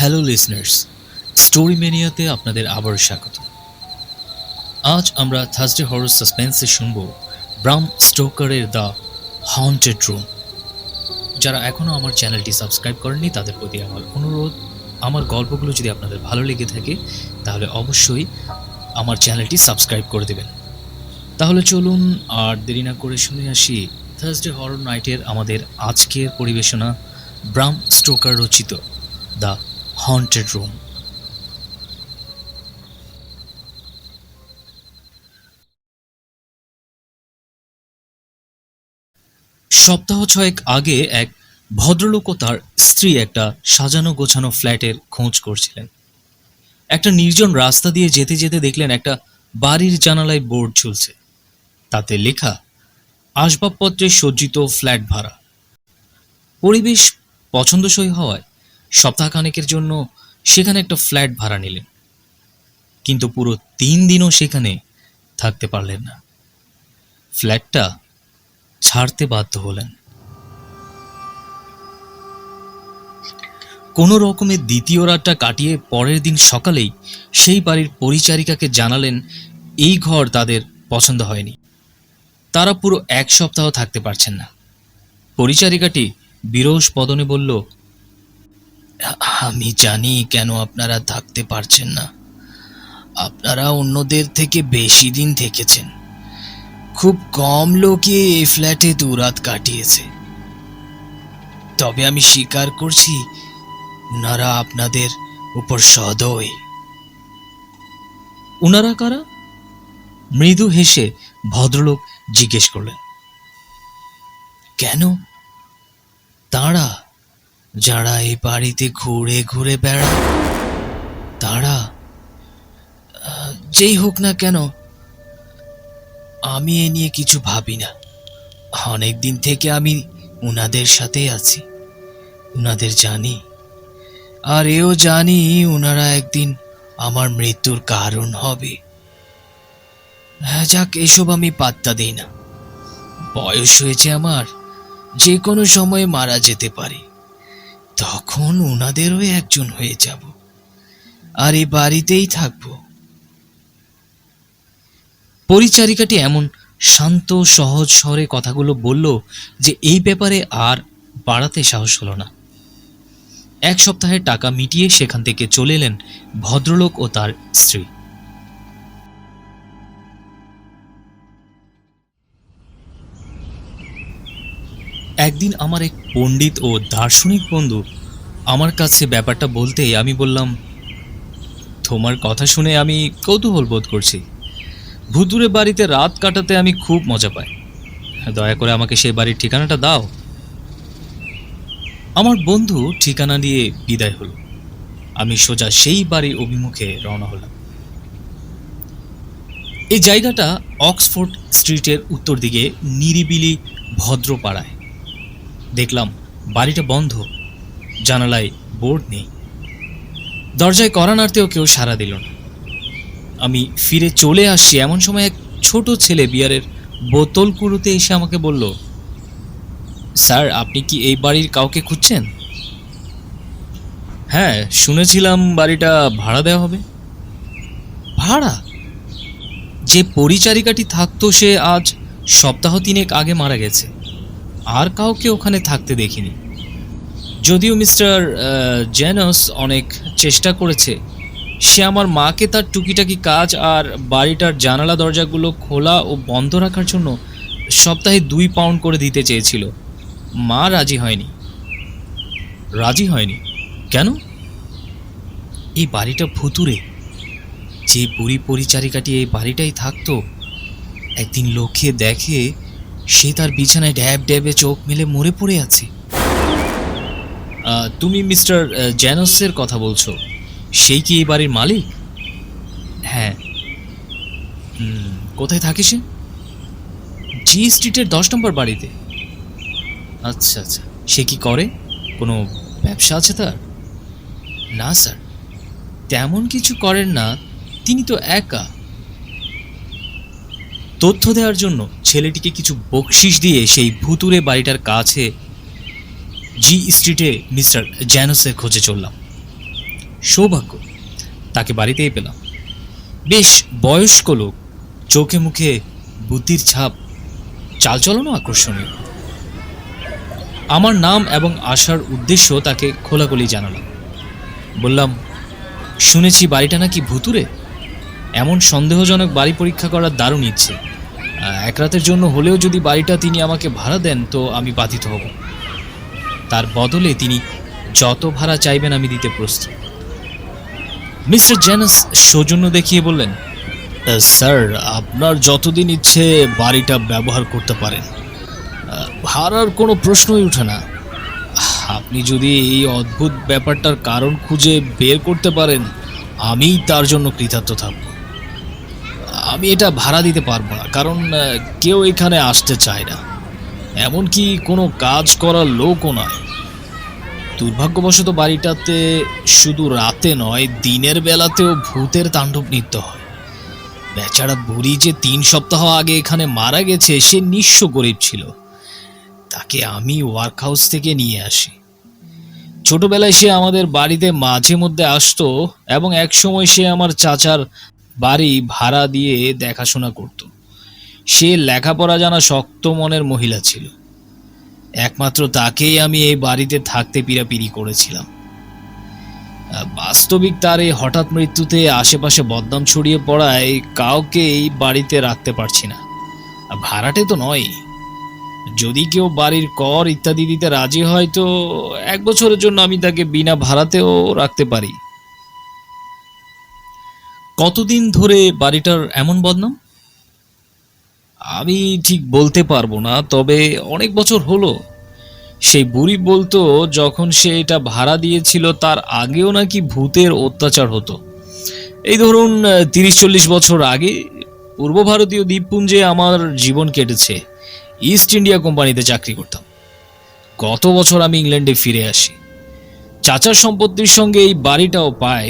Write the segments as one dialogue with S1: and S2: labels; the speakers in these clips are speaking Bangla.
S1: হ্যালো লিসনার্স, স্টোরি মেনিয়াতে আপনাদের আবারও স্বাগত। আজ আমরা থার্সডে হরর সাসপেন্সে শুনব ব্রাম স্টোকারের দ্য হন্টেড রুম। যারা এখনও আমার চ্যানেলটি সাবস্ক্রাইব করেননি তাদের প্রতি আমার অনুরোধ, আমার গল্পগুলো যদি আপনাদের ভালো লেগে থাকে তাহলে অবশ্যই আমার চ্যানেলটি সাবস্ক্রাইব করে দেবেন। তাহলে চলুন আর দেরি না করে শুনে আসি থার্সডে হরর নাইটের আমাদের আজকের পরিবেশনা, ব্রাম স্টোকার রচিত দ্য হন্টেড রুম। সপ্তাহ ছয়েক আগে এক ভদ্রলোক ও তার স্ত্রী একটা সাজানো গোছানো ফ্ল্যাটের খোঁজ করছিলেন। একটা নির্জন রাস্তা দিয়ে যেতে যেতে দেখলেন একটা বাড়ির জানালায় বোর্ড ঝুলছে, তাতে লেখা আসবাবপত্রে সজ্জিত ফ্ল্যাট ভাড়া। পরিবেশ পছন্দসই হওয়ায় সপ্তাহখানেকের জন্য সেখানে একটা ফ্ল্যাট ভাড়া নিলেন, কিন্তু পুরো 3 দিনও সেখানে থাকতে পারলেন না। ফ্ল্যাটটা ছাড়তে বাধ্য হলেন। কোনো রকমের দ্বিতীয় রাতটা কাটিয়ে পরের দিন সকালেই সেই বাড়ির পরিচারিকাকে জানালেন এই ঘর তাদের পছন্দ হয়নি, তারা পুরো 1 সপ্তাহ থাকতে পারছেন না। পরিচারিকাটি বিরস বদনে বলল, আমি জানি কেন আপনারা থাকতে পারছেন না। আপনারা অন্যদের থেকে বেশি দিন থেকেছেন। খুব কম লোকই এই ফ্ল্যাটে 2 রাত কাটিয়েছে। তবে আমি স্বীকার করছি, উনারা আপনাদের উপর সদয়। উনারা কারা? মৃদু হেসে ভদ্রলোক জিজ্ঞেস করলেন। কেন? তারা যারা এই বাড়িতে ঘুরে ঘুরে বেড়ায়, তারা। যেই হোক না কেন, আমি এ নিয়ে কিছু ভাবি না। অনেক দিন থেকে আমি উনাদের সাথেই আছি, উনাদের জানি, আর এও জানি উনারা একদিন আমার মৃত্যুর কারণ হবে। হ্যাঁ, যাক, এসব আমি পাত্তা দিই না। বয়স হয়েছে আমার, যে কোনো সময় মারা যেতে পারি। তখন উনাদেরও একজন হয়ে যাব, আর এই বাড়িতেই থাকবো। পরিচারিকাটি এমন শান্ত সহজ স্বরে কথাগুলো বলল যে এই ব্যাপারে আর বাড়াতে সাহস হলো না। 1 সপ্তাহের টাকা মিটিয়ে সেখান থেকে চলে এলেন ভদ্রলোক ও তার স্ত্রী। একদিন আমার এক পণ্ডিত ও দার্শনিক বন্ধু আমার কাছে ব্যাপারটা বলতেই আমি বললাম, তোমার কথা শুনে আমি কৌতূহল বোধ করছি। ভুতুরে বাড়িতে রাত কাটাতে আমি খুব মজা পাই। দয়া করে আমাকে সেই বাড়ির ঠিকানাটা দাও। আমার বন্ধু ঠিকানা দিয়ে বিদায় হলো। আমি সোজা সেই বাড়ির অভিমুখে রওনা হলাম। এই জায়গাটা অক্সফোর্ড স্ট্রিটের উত্তর দিকে নিরিবিলি ভদ্র পাড়ায়। দেখলাম বাড়িটা বন্ধ, জানালায় বোর্ড নেই, দরজায় কড়া নাড়তেও কেউ সাড়া দিল না। আমি ফিরে চলে আসছি এমন সময় এক ছোট ছেলে বিয়ারের বোতল কুড়োতে এসে আমাকে বলল, স্যার, আপনি কি এই বাড়ির কাউকে খুঁজছেন? হ্যাঁ, শুনেছিলাম বাড়িটা ভাড়া দেওয়া হবে। ভাড়া? যে পরিচারিকাটি থাকতো সে আজ সপ্তাহ 3 আগে মারা গেছে। আর কাউকে ওখানে থাকতে দেখিনি। যদিও মিস্টার জেনস অনেক চেষ্টা করেছে। সে আমার মাকে তার টুকিটাকি কাজ আর বাড়িটার জানালা দরজাগুলো খোলা ও বন্ধ রাখার জন্য সপ্তাহে 2 পাউন্ড করে দিতে চেয়েছিল। মা রাজি হয়নি। রাজি হয়নি কেন? এই বাড়িটা ভুতুরে। যে বুড়ি পরিচারিকাটি এই বাড়িটাই থাকতো, একদিন লোকে দেখে সে তার বিছানায় ড্যাব ড্যাবে চোখ মেলে মরে পড়ে আছে। তুমি মিস্টার জ্যানসের কথা বলছো? সেই কি এই বাড়ির মালিক? হ্যাঁ। কোথায় থাকে সে? জি স্ট্রিটের 10 নম্বর বাড়িতে। আচ্ছা আচ্ছা, সে কি করে? কোনো ব্যবসা আছে তার? না স্যার, তেমন কিছু করেন না। তিনি তো একা। তথ্য দেওয়ার জন্য ছেলেটিকে কিছু বকশিশ দিয়ে সেই ভুতুরে বাড়িটার কাছে জি স্ট্রিটে মিস্টার জ্যানসের খোঁজে চললাম। সৌভাগ্য, তাকে বাড়িতেই পেলাম। বেশ বয়স্ক লোক, চোখে মুখে বুদ্ধির ছাপ, চালচলনও আকর্ষণীয়। আমার নাম এবং আসার উদ্দেশ্য তাকে খোলাখুলি জানালাম। বললাম, শুনেছি বাড়িটা নাকি ভুতুরে। এমন সন্দেহজনক বাড়ি পরীক্ষা করার দারুণ ইচ্ছে। এক রাতের জন্য হলেও যদি বাড়িটা তিনি আমাকে ভাড়া দেন তো আমি বাধিত হব। তার বদলে তিনি যত ভাড়া চাইবেন আমি দিতে প্রস্তুত। মিস্টার জেনাস সৌজন্য দেখিয়ে বললেন, স্যার, আপনার যতদিন ইচ্ছে বাড়িটা ব্যবহার করতে পারেন, ভাড়ার কোনো প্রশ্নই ওঠে না। আপনি যদি এই অদ্ভুত ব্যাপারটার কারণ খুঁজে বের করতে পারেন, আমি তার জন্য কৃতার্থ থাকব। আমি এটা ভাড়া দিতে পারবো না, কারণ কেউ এখানে আসতে চায় না, এমনকি কোনো কাজ করার লোকও নয়। দুর্ভাগ্যবশত বাড়িটাতে শুধু রাতে নয়, দিনের বেলাতেও ভূতের তাণ্ডব নৃত্য হয়। বেচারা বুড়ি যে 3 সপ্তাহ আগে এখানে মারা গেছে, সে নিঃস্ব গরিব ছিল। তাকে আমি ওয়ার্ক হাউস থেকে নিয়ে আসি। ছোটবেলায় সে আমাদের বাড়িতে মাঝে মধ্যে আসতো এবং একসময় সে আমার চাচার বাড়ি ভাড়া দিয়ে দেখাশোনা করত। সে লেখাপড়া জানা শক্ত মনের মহিলা ছিল। একমাত্র তাকেই আমি এই বাড়িতে থাকতে পিরাপিরি করেছিলাম। বাস্তবিক তার এই হঠাৎ মৃত্যুতে আশেপাশে বদনাম ছড়িয়ে পড়ায় কাউকে এই বাড়িতে রাখতে পারছি না। ভাড়াটে তো নয়, যদি কেউ বাড়ির কর ইত্যাদি দিতে রাজি হয় তো 1 বছরের জন্য আমি তাকে বিনা ভাড়াতেও রাখতে পারি। কতদিন ধরে বাড়িটার এমন বদনাম? আমি ঠিক বলতে পারবো না, তবে অনেক বছর হলো। সেই বুড়ি বলতো যখন সে এটা ভাড়া দিয়েছিল তার আগেও নাকি ভূতের অত্যাচার হতো। এই ধরুন 30-40 বছর আগে পূর্ব ভারতীয় দ্বীপপুঞ্জে আমার জীবন কেটেছে। ইস্ট ইন্ডিয়া কোম্পানিতে চাকরি করতাম। গত বছর আমি ইংল্যান্ডে ফিরে আসি। চাচার সম্পত্তির সঙ্গে এই বাড়িটাও পাই।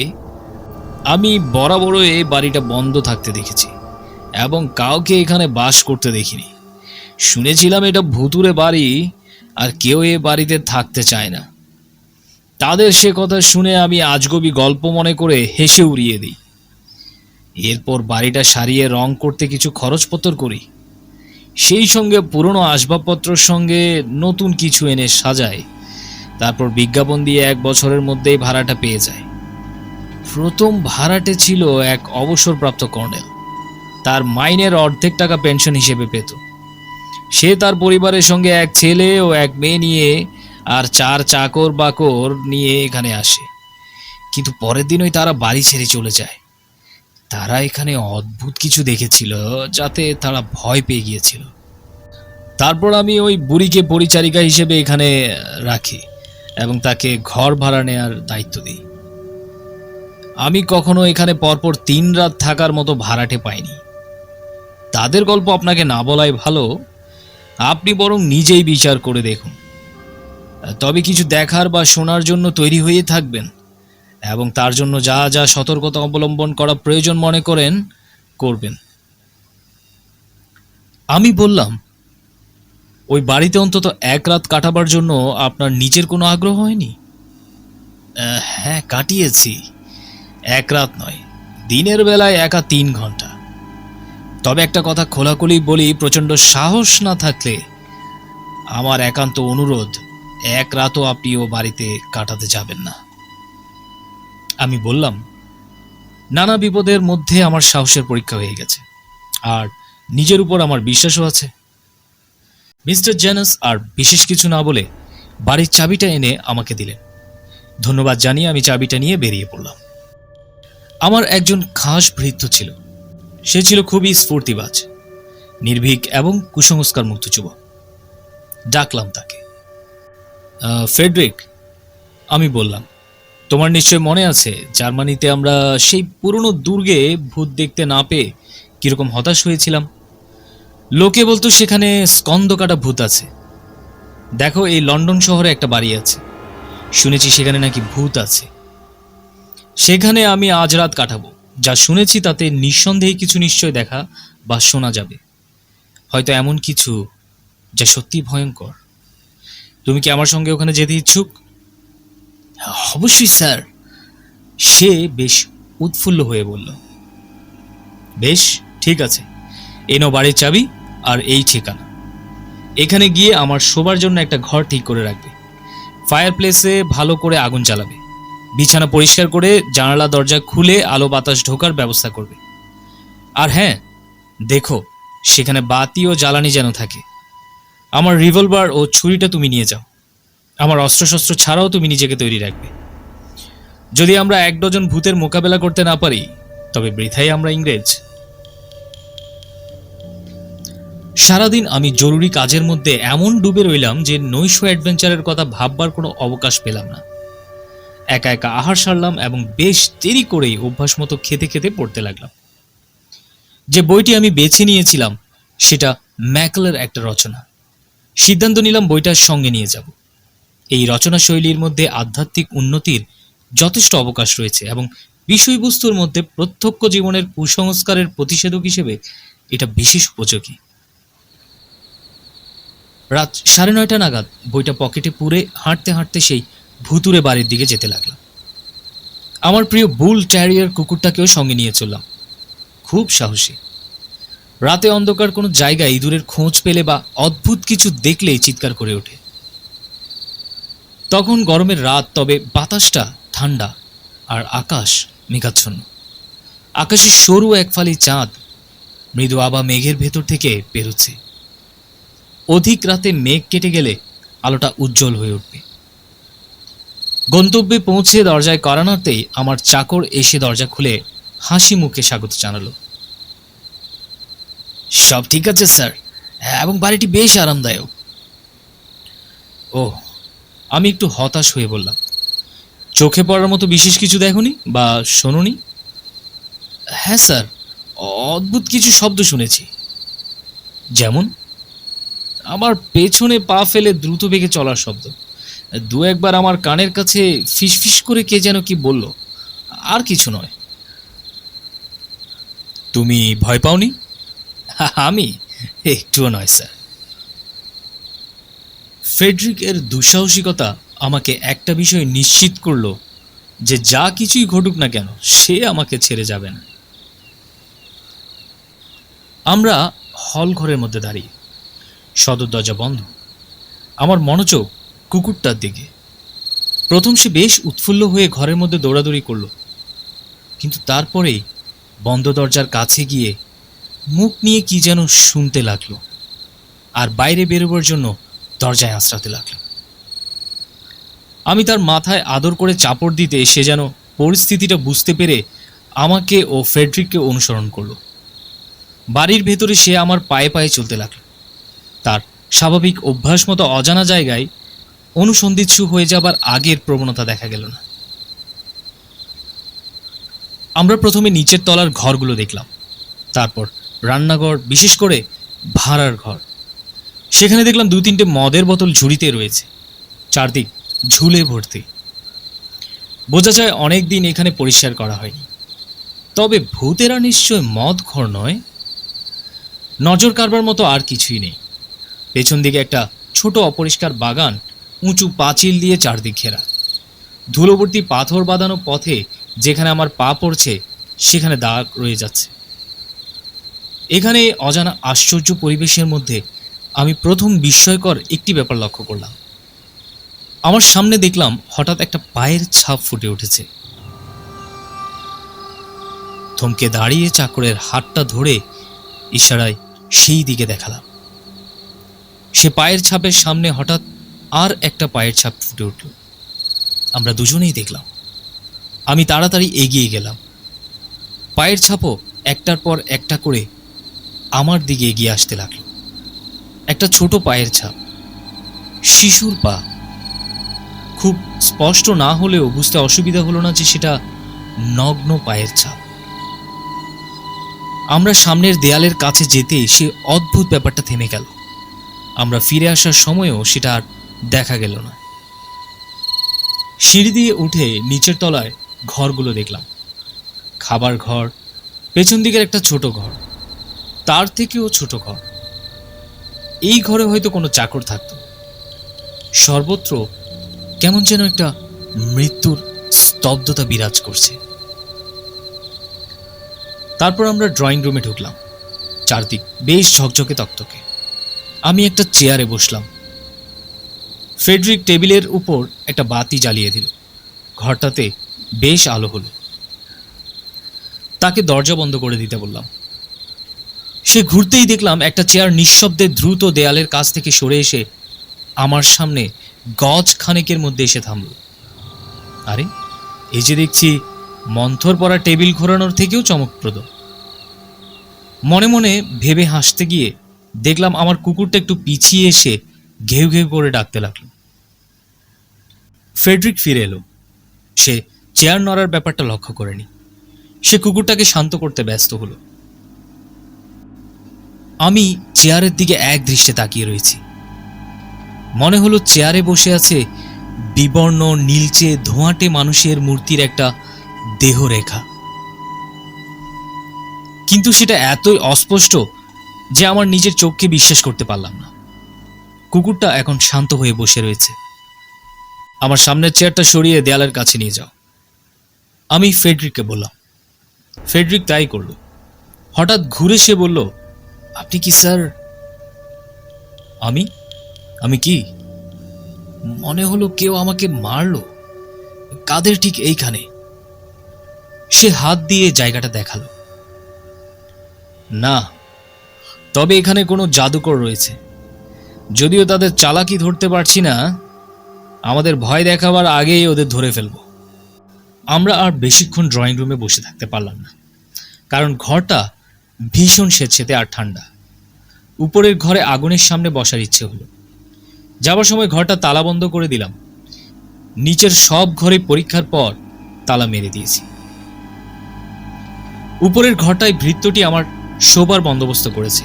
S1: আমি বরাবরও এই বাড়িটা বন্ধ থাকতে দেখেছি এবং কাউকে এখানে বাস করতে দেখিনি। শুনেছিলাম এটা ভুতুরে বাড়ি আর কেউ এ বাড়িতে থাকতে চায় না। তাদের সে কথা শুনে আমি আজগবি গল্প মনে করে হেসে উড়িয়ে দিই। এরপর বাড়িটা সারিয়ে রং করতে কিছু খরচপত্র করি, সেই সঙ্গে পুরনো আসবাবপত্রের সঙ্গে নতুন কিছু এনে সাজাই। তারপর বিজ্ঞাপন দিয়ে 1 বছরের মধ্যেই ভাড়াটা পেয়ে যায়। প্রথম ভাড়াটে ছিল এক অবসরপ্রাপ্ত কর্নেল। তার মাইনের অর্ধেক টাকা পেনশন হিসেবে পেত। সে তার পরিবারের সঙ্গে 1 ছেলে ও 1 মেয়ে নিয়ে আর 4 চাকর বাকর নিয়ে এখানে আসে। কিন্তু পরের দিনই তারা বাড়ি ছেড়ে চলে যায়। তারা এখানে অদ্ভুত কিছু দেখেছিল, যাতে তারা ভয় পেয়ে গিয়েছিল। তারপর আমি ওই বুড়িকে পরিচারিকা হিসেবে এখানে রাখি এবং তাকে ঘর ভাড়া নেওয়ার দায়িত্ব দিই। আমি কখনো এখানে পরপর 3 রাত থাকার মতো ভাড়াটে পাইনি। তাদের গল্প আপনাকে না বলাই ভালো, আপনি বরং নিজেই বিচার করে দেখুন। তবে কিছু দেখার বা শোনার জন্য তৈরি হয়ে থাকবেন এবং তার জন্য যা যা সতর্কতা অবলম্বন করা প্রয়োজন মনে করেন করবেন। আমি বললাম, ওই বাড়িতে অন্তত 1 রাত কাটাবার জন্য আপনার নিজের কোনো আগ্রহ হয়নি? হ্যাঁ, কাটিয়েছি। 1 রাত নয়, দিনের বেলায় একা 3 ঘন্টা। তবে একটা কথা খোলাখুলি বলি, প্রচণ্ড সাহস না থাকলে আমার একান্ত অনুরোধ, 1 রাতও আপনি ও বাড়িতে কাটাতে যাবেন না। আমি বললাম, নানা বিপদের মধ্যে আমার সাহসের পরীক্ষা হয়ে গেছে আর নিজের উপর আমার বিশ্বাসও আছে। মিস্টার জেনাস আর বিশেষ কিছু না বলে বাড়ির চাবিটা এনে আমাকে দিলেন। ধন্যবাদ জানিয়ে আমি চাবিটা নিয়ে বেরিয়ে পড়লাম। আমার একজন খাস ভৃত্য ছিল। সে ছিল খুবই স্ফূর্তিবাজ, নির্ভীক এবং কুসংস্কার মুক্ত যুবক। ডাকলাম তাকে। ফ্রেডরিক, আমি বললাম, তোমার নিশ্চয় মনে আছে জার্মানিতে আমরা সেই পুরনো দুর্গে ভূত দেখতে না পেয়ে কিরকম হতাশ হয়েছিলাম। লোকে বলতো সেখানে স্কন্দকাটা ভূত আছে। দেখো, এই লন্ডন শহরে একটা বাড়ি আছে, শুনেছি সেখানে নাকি ভূত আছে। সেখানে আমি আজ রাত কাটাবো। যা শুনেছি তাতে নিঃসন্দেহে কিছু নিশ্চয় দেখা বা শোনা যাবে, হয়তো এমন কিছু যা সত্যি ভয়ঙ্কর। তুমি কি আমার সঙ্গে ওখানে যেতে ইচ্ছুক? অবশ্যই স্যার। সে বেশ উৎফুল্ল হয়ে বলল, বেশ, ঠিক আছে, এনো বাড়ির চাবি আর এই ঠিকানা। এখানে গিয়ে আমার শোবার জন্য একটা ঘর ঠিক করে রাখবে। ফায়ার প্লেসে ভালো করে আগুন জ্বালাবে, বিছানা পরিষ্কার করে জানালা দরজা খুলে আলো বাতাস ঢোকার ব্যবস্থা করবে। আর হ্যাঁ, দেখো সেখানে বাতি ও জ্বালানি যেন থাকে। আমার রিভলভার ও ছুরিটা তুমি নিয়ে যাও। আমার অস্ত্রশস্ত্র ছাড়াও তুমি নিজেকে তৈরি রাখবে। যদি আমরা 1 ডজন ভূতের মোকাবেলা করতে না পারি, তবে বৃথাই আমরা ইংরেজ। সারাদিন আমি জরুরি কাজের মধ্যে এমন ডুবে রইলাম যে নৈশ অ্যাডভেঞ্চারের কথা ভাববার কোনো অবকাশ পেলাম না। একা একা আহার সারলাম এবং বেশ দেরি করেই অভ্যাস মতো খেতে খেতে পড়তে লাগলাম। যে বইটি আমি বেছে নিয়েছিলাম সেটা ম্যাকলের একটা রচনা। সিদ্ধান্ত নিলাম বইটার সঙ্গে নিয়ে যাব। এই রচনা শৈলীর মধ্যে আধ্যাত্মিক উন্নতির যথেষ্ট অবকাশ রয়েছে এবং বিষয়বস্তুর মধ্যে প্রত্যক্ষ জীবনের কুসংস্কারের প্রতিষেধক হিসেবে এটা বিশেষ উপযোগী। রাত 9:30 নাগাদ বইটা পকেটে পুরে হাঁটতে হাঁটতে সেই ভুতুরে বাড়ির দিকে যেতে লাগলাম। আমার প্রিয় বুল ট্যারিয়ার কুকুরটাকেও সঙ্গে নিয়ে চললাম। খুব সাহসী। রাতে অন্ধকার কোনো জায়গায় ইঁদুরের খোঁজ পেলে বা অদ্ভুত কিছু দেখলেই চিৎকার করে ওঠে। তখন গরমের রাত, তবে বাতাসটা ঠান্ডা আর আকাশ মেঘাচ্ছন্ন। আকাশে সরু এক ফালি চাঁদ মৃদু আবা মেঘের ভেতর থেকে বেরোচ্ছে। অধিক রাতে মেঘ কেটে গেলে আলোটা উজ্জ্বল হয়ে উঠবে। গন্তব্যে পৌঁছে দরজায় কড়া নাড়তেই আমার চাকর এসে দরজা খুলে হাসি মুখে স্বাগত জানালো। সব ঠিক আছে স্যার, এবং বাড়িটি বেশ আরামদায়ক। ও, আমি একটু হতাশ হয়ে বললাম, চোখে পড়ার মতো বিশেষ কিছু দেখোনি বা শোনোনি? হ্যাঁ স্যার, অদ্ভুত কিছু শব্দ শুনেছি। যেমন? আমার পেছনে পা ফেলে দ্রুত বেগে চলার শব্দ। 2-1 বার আমার কানের কাছে ফিসফিস করে কে যেন কি বলল, আর কিছু নয়। তুমি ভয় পাওনি? আমি একটুও নয় স্যার। ফ্রেডরিকের দুঃসাহসিকতা আমাকে একটা বিষয় নিশ্চিত করলো যে যা কিছুই ঘটুক না কেন সে আমাকে ছেড়ে যাবে না। আমরা হল ঘরের মধ্যে দাঁড়িয়ে, সদর দরজা বন্ধ। আমার মনোযোগ কুকুরটার দিকে। প্রথম সে বেশ উৎফুল্ল হয়ে ঘরের মধ্যে দৌড়াদৌড়ি করলো, কিন্তু তারপরেই বন্ধ দরজার কাছে গিয়ে মুখ নিয়ে কি যেন শুনতে লাগলো আর বাইরে বেরোবার জন্য দরজায় আঁচড়াতে লাগলো। আমি তার মাথায় আদর করে চাপড় দিতে সে যেন পরিস্থিতিটা বুঝতে পেরে আমাকে ও ফ্রেডরিককে অনুসরণ করলো। বাড়ির ভেতরে সে আমার পায়ে পায়ে চলতে লাগলো। তার স্বাভাবিক অভ্যাস মতো অজানা জায়গায় অনুসন্ধিৎসু হয়ে যাবার আগের প্রবণতা দেখা গেল না। আমরা প্রথমে নিচের তলার ঘরগুলো দেখলাম, তারপর রান্নাঘর, বিশেষ করে ভাড়ার ঘর। সেখানে দেখলাম 2-3টে মদের বোতল ঝুড়িতে রয়েছে, চারদিক ঝুলে ভর্তি। বোঝা যায় অনেক দিন এখানে পরিষ্কার করা হয়নি। তবে ভূতেরা নিশ্চয় মদ ঘর নয়। নজর কাড়বার মতো আর কিছুই নেই। পেছন দিকে একটা ছোট অপরিষ্কার বাগান, উঁচু পাঁচিল দিয়ে চারদিক ঘেরা। ধুলোবর্তী পাথর বাঁধানো পথে যেখানে আমার পা পড়ছে সেখানে দাগ রয়ে যাচ্ছে। এখানে অজানা আশ্চর্য পরিবেশের মধ্যে আমি প্রথম বিস্ময়কর একটি ব্যাপার লক্ষ্য করলাম। আমার সামনে দেখলাম হঠাৎ একটা পায়ের ছাপ ফুটে উঠেছে। থমকে দাঁড়িয়ে চাকরের হাতটা ধরে ইশারায় সেই দিকে দেখালাম। সে পায়ের ছাপের সামনে হঠাৎ আর একটা পায়ের ছাপ ফুটে উঠল। আমরা দুজনেই দেখলাম। আমি তাড়াতাড়ি এগিয়ে গেলাম। পায়ের ছাপও একটার পর একটা করে আমার দিকে এগিয়ে আসতে লাগলো। একটা ছোট পায়ের ছাপ, শিশুর পা। খুব স্পষ্ট না হলেও বুঝতে অসুবিধা হলো না যে সেটা নগ্ন পায়ের ছাপ। আমরা সামনের দেয়ালের কাছে যেতেই সে অদ্ভুত ব্যাপারটা থেমে গেল। আমরা ফিরে আসার সময়ও সেটা আর দেখা গেল না। সিঁড়ি দিয়ে উঠে নিচের তলায় ঘরগুলো দেখলাম। খাবার ঘর, পেছন দিকের একটা ছোট ঘর, তার থেকেও ছোট ঘর। এই ঘরে হয়তো কোনো চাকর থাকতো। সর্বত্র কেমন যেন একটা মৃত্যুর স্তব্ধতা বিরাজ করছে। তারপর আমরা ড্রয়িং রুমে ঢুকলাম। চারদিক বেশ ঝকঝকে তকতকে। আমি একটা চেয়ারে বসলাম। ফ্রেডরিক টেবিলের উপর একটা বাতি জ্বালিয়ে দিল। ঘরটাতে বেশ আলো হলো। তাকে দরজা বন্ধ করে দিতে বললাম। সে ঘুরতেই দেখলাম একটা চেয়ার নিঃশব্দে দ্রুত দেয়ালের কাছ থেকে সরে এসে আমার সামনে গজ খানেকের মধ্যে এসে থামল। আরে, এই যে দেখছি মন্থর পরা টেবিল ঘোরানোর থেকেও চমকপ্রদ। মনে মনে ভেবে হাসতে গিয়ে দেখলাম আমার কুকুরটা একটু পিছিয়ে এসে ঘেউ ঘেউ করে ডাকতে লাগলো। ফ্রেডরিক ফিরে এলো। সে চেয়ার নড়ার ব্যাপারটা লক্ষ্য করেনি। সে কুকুরটাকে শান্ত করতে ব্যস্ত হলো। আমি চেয়ারের দিকে এক দৃষ্টে তাকিয়ে রয়েছি। মনে হলো চেয়ারে বসে আছে বিবর্ণ নীলচে ধোঁয়াটে মানুষের মূর্তির একটা দেহরেখা। কিন্তু সেটা এতই অস্পষ্ট যে আমার নিজের চোখকে বিশ্বাস করতে পারলাম না। কুকুরটা এখন শান্ত হয়ে বসে রয়েছে। আমার সামনের চেয়ারটা সরিয়ে দেয়ালের কাছে নিয়ে যাও, আমি ফ্রেডরিককে বললাম। ফ্রেডরিক তাই করল। হঠাৎ ঘুরে সে বলল, আপনি কি স্যার? আমি আমি কি? মনে হলো কেউ আমাকে মারলো, কাদের ঠিক এইখানে। সে হাত দিয়ে জায়গাটা দেখালো। না, তবে এখানে কোনো জাদুকর রয়েছে। যদিও তাদের চালাকি ধরতে পারছি না, আমাদের ভয় দেখাবার আগেই ওদের ধরে ফেলব। আমরা আর বেশিক্ষণ ড্রয়িং রুমে বসে থাকতে পারলাম না, কারণ ঘরটা ভীষণ স্যাঁতসেঁতে আর ঠান্ডা। উপরের ঘরে আগুনের সামনে বসার ইচ্ছে হলো। যাবার সময় ঘরটা তালা বন্ধ করে দিলাম। নিচের সব ঘরে পরীক্ষার পর তালা মেরে দিয়েছি। উপরের ঘরটায় ভৃত্যটি আমার শোবার বন্দোবস্ত করেছে,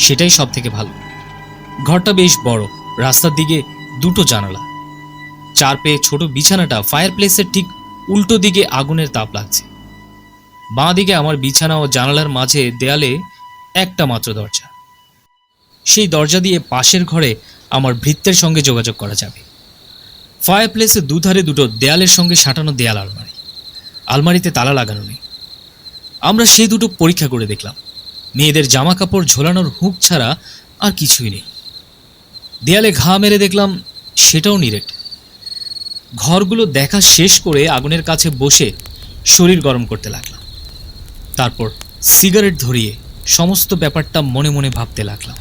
S1: সেটাই সব থেকে ভালো। ঘরটা বেশ বড়, রাস্তার দিকে দুটো জানালা। চার পেয়ে ছোট বিছানাটা ফায়ার প্লেসের ঠিক উল্টো দিকে আগুনের তাপ লাগছে। বাঁ দিকে আমার বিছানা ও জানালার মাঝে দেয়ালে একটা মাত্র দরজা। সেই দরজা দিয়ে পাশের ঘরে আমার ভৃত্যের সঙ্গে যোগাযোগ করা যাবে। ফায়ার প্লেসের দুধারে দুটো দেয়ালের সঙ্গে সাঁটানো দেয়াল আলমারি। আলমারিতে তালা লাগানো নেই। আমরা সেই দুটো পরীক্ষা করে দেখলাম। মেয়েদের জামা কাপড় ঝোলানোর হুক ছাড়া আর কিছুই নেই। দেয়ালে ঘা মেরে দেখলাম, সেটাও নিরেট। ঘরগুলো দেখা শেষ করে আগুনের কাছে বসে শরীর গরম করতে লাগলাম। তারপর সিগারেট ধরিয়ে সমস্ত ব্যাপারটা মনে মনে ভাবতে লাগলাম।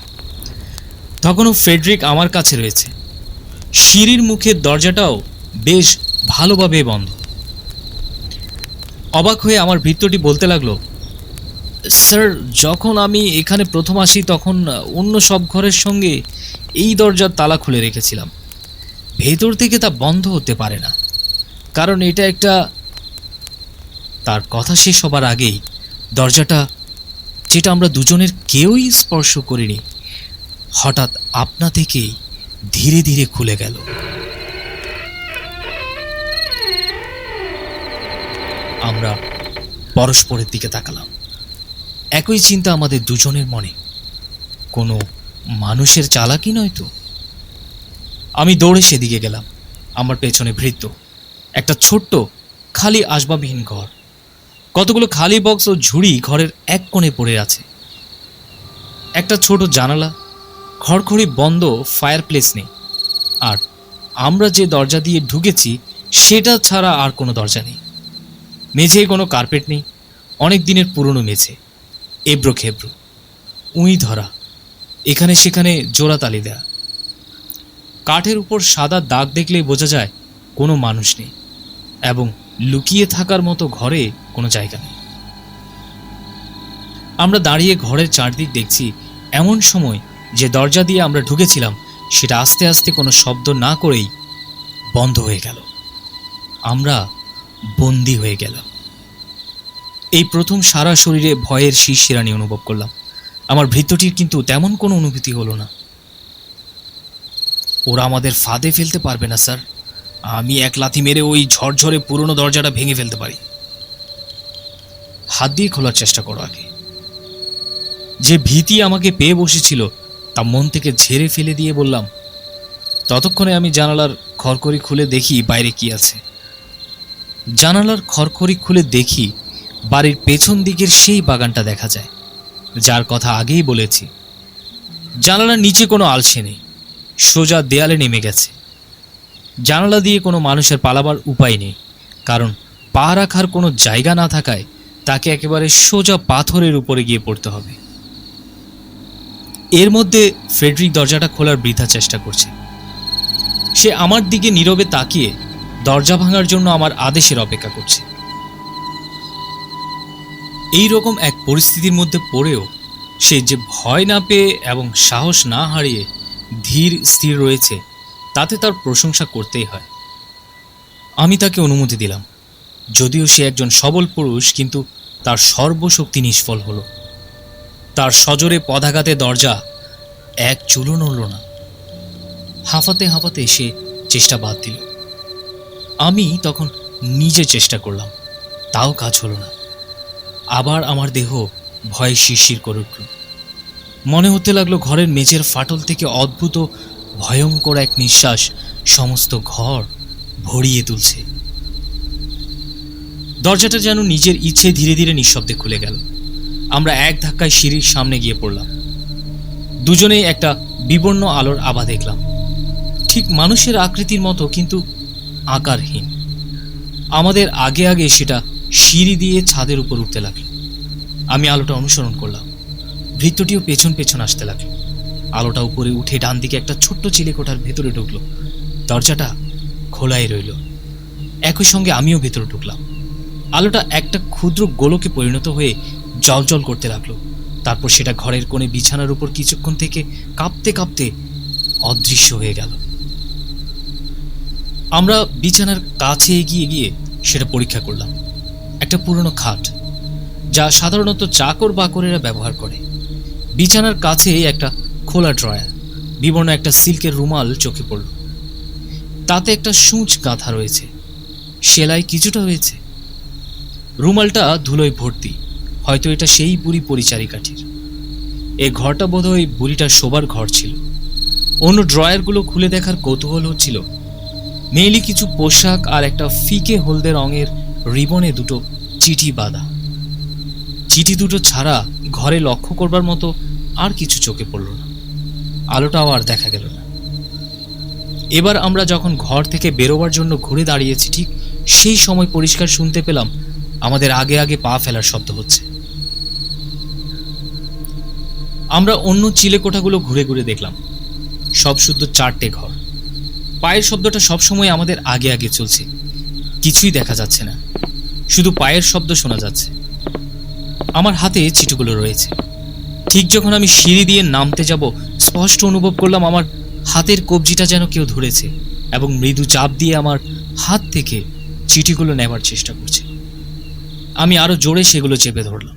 S1: তখনও ফ্রেডরিক আমার কাছে রয়েছে। সিঁড়ির মুখের দরজাটাও বেশ ভালোভাবে বন্ধ। অবাক হয়ে আমার ভৃত্যটি বলতে লাগলো, স্যার, যখন আমি এখানে প্রথম আসি তখন অন্য সব ঘরের সঙ্গে এই দরজার তালা খুলে রেখেছিলাম। ভেতর থেকে তা বন্ধ হতে পারে না, কারণ এটা একটা... তার কথা শেষ হবার আগেই দরজাটা, যেটা আমরা দুজনের কেউই স্পর্শ করিনি, হঠাৎ আপনা থেকেই ধীরে ধীরে খুলে গেল। আমরা পরস্পরের দিকে তাকালাম। একই চিন্তা আমাদের দুজনের মনে। কোনো মানুষের চালাকি নয় তো? আমি দৌড়ে সেদিকে গেলাম। আমার পেছনে ভৃত্য। একটা ছোট্ট খালি আসবাবহীন ঘর। কতগুলো খালি বক্স ও ঝুড়ি ঘরের এক কোণে পড়ে আছে। একটা ছোট জানালা, খড়খড়ি বন্ধ, ফায়ার প্লেস নেই। আর আমরা যে দরজা দিয়ে ঢুকেছি সেটা ছাড়া আর কোনো দরজা নেই। মেঝে কোনো কার্পেট নেই। অনেক দিনের পুরনো মেঝে, এবড়ো খেবড়ো, উঁই ধরা, এখানে সেখানে জোড়াতালি দেয়া। কাঠের উপর সাদা দাগ দেখলেই বোঝা যায় কোনো মানুষ নেই, এবং লুকিয়ে থাকার মতো ঘরে কোনো জায়গা নেই। আমরা দাঁড়িয়ে ঘরের চারদিক দেখছি, এমন সময় যে দরজা দিয়ে আমরা ঢুকেছিলাম সেটা আস্তে আস্তে কোনো শব্দ না করেই বন্ধ হয়ে গেল। আমরা বন্দী হয়ে গেলাম। এই প্রথম সারা শরীরে ভয়ের শিরশিরানি অনুভব করলাম। আমার ভৃত্যটির কিন্তু তেমন কোনো অনুভূতি হলো না। ওরা আমাদের ফাঁদে ফেলতে পারবে না স্যার। আমি এক লাথি মেরে ওই ঝরঝরে পুরনো দরজাটা ভেঙে ফেলতে পারি। হাত দিয়ে খোলার চেষ্টা করো আগে। যে ভীতি আমাকে পেয়ে বসেছিল তা মন থেকে ঝেড়ে ফেলে দিয়ে বললাম। ততক্ষণে আমি জানালার খড়খড়ি খুলে দেখি বাইরে কি আছে। জানালার খড়খড়ি খুলে দেখি বাড়ির পেছন দিকের সেই বাগানটা দেখা যায়, যার কথা আগেই বলেছি। জানালার নিচে কোনো আলসে নেই, সোজা দেয়ালে নেমে গেছে। জানালা দিয়ে কোনো মানুষের পালাবার উপায় নেই, কারণ পা রাখার কোনো জায়গা না থাকায় তাকে একেবারে সোজা পাথরের উপরে গিয়ে পড়তে হবে। এর মধ্যে ফ্রেডরিক দরজাটা খোলার বৃথা চেষ্টা করছে। সে আমার দিকে নীরবে তাকিয়ে দরজা ভাঙার জন্য আমার আদেশের অপেক্ষা করছে। এই রকম এক পরিস্থিতির মধ্যে পড়েও সে যে ভয় না পেয়ে এবং সাহস না হারিয়ে ধীর স্থির রয়েছে, তাতে তার প্রশংসা করতেই হয়। আমি তাকে অনুমতি দিলাম। যদিও সে একজন সবল পুরুষ, কিন্তু তার সর্বশক্তি নিষ্ফল হলো। তার সজোরে পদাঘাতে দরজা এক চুলও নড়ল না। হাঁফাতে হাঁফাতে সে চেষ্টা বাদ দিল। আমি তখন নিজে চেষ্টা করলাম, তাও কাজ হলো না। আবার আমার দেহ ভয়ে শিরশির করে উঠল। মনে হতে লাগলো ঘরের মেঝের ফাটল থেকে অদ্ভুত ভয়ঙ্কর এক নিঃশ্বাস সমস্ত ঘর ভরিয়ে তুলছে। দরজাটা যেন নিজের ইচ্ছে ধীরে ধীরে নিঃশব্দে খুলে গেল। আমরা এক ধাক্কায় সিঁড়ির সামনে গিয়ে পড়লাম। দুজনেই একটা বিবর্ণ আলোর আভা দেখলাম, ঠিক মানুষের আকৃতির মতো, কিন্তু আকারহীন। আমাদের আগে আগে সেটা সিঁড়ি দিয়ে ছাদের উপর উঠতে লাগলো। আমি আলোটা অনুসরণ করলাম। ভৃত্যটিও পেছন পেছন আসতে লাগলো। আলোটা উপরে উঠে ডান দিকে একটা ছোট্ট চিলেকোঠার ভেতরে ঢুকলো। দরজাটা খোলাই রইল। একই সঙ্গে আমিও ভেতরে ঢুকলাম। আলোটা একটা ক্ষুদ্র গোলকে পরিণত হয়ে জ্বলজ্বল করতে লাগলো। তারপর সেটা ঘরের কোণে বিছানার উপর কিছুক্ষণ থেকে কাঁপতে কাঁপতে অদৃশ্য হয়ে গেল। আমরা বিছানার কাছে এগিয়ে গিয়ে সেটা পরীক্ষা করলাম। একটা পুরনো খাট, যা সাধারণত চাকর বাকরেরা ব্যবহার করে। বিছানার কাছে একটা খোলা ড্রয়ার, বিবর্ণ একটা সিল্কের রুমাল চোখে পড়ল। তাতে একটা সূঁচ গাঁথা রয়েছে, সেলাই কিছুটা হয়েছে। রুমালটা ধুলোয় ভর্তি। হয়তো এটা সেই বুড়ি পরিচারিকাটির। এই ঘরটা বোধহয় বুড়িটার শোবার ঘর ছিল। অন্য ড্রয়ারগুলো খুলে দেখার কৌতূহল হচ্ছিল। মেইলি কিছু পোশাক আর একটা ফিকে হলদে রঙের রিবনে দুটো চিঠি বাঁধা। চিঠি দুটো ছাড়া ঘরে লক্ষ্য করবার মতো আর কিছু চোখে পড়ল না। আলোটাও আর দেখা গেল না। এবার আমরা যখন ঘর থেকে বেরোবার জন্য ঘুরে দাঁড়িয়েছি, ঠিক সেই সময় পরিষ্কার শুনতে পেলাম আমাদের আগে আগে পা ফেলার শব্দ হচ্ছে। আমরা অন্য চিলেকোঠাগুলো ঘুরে ঘুরে দেখলাম। সব শুদ্ধ 4টে ঘর। পায়ের শব্দটা সবসময় আমাদের আগে আগে চলছে। কিছুই দেখা যাচ্ছে না, শুধু পায়ের শব্দ শোনা যাচ্ছে। আমার হাতে চিঠিগুলো রয়েছে। ঠিক যখন আমি সিঁড়ি দিয়ে নামতে যাব, স্পষ্ট অনুভব করলাম আমার হাতের কবজিটা যেন কেউ ধরেছে এবং মৃদু চাপ দিয়ে আমার হাত থেকে চিঠিগুলো নেবার চেষ্টা করছে। আমি আরো জোরে সেগুলো চেপে ধরলাম।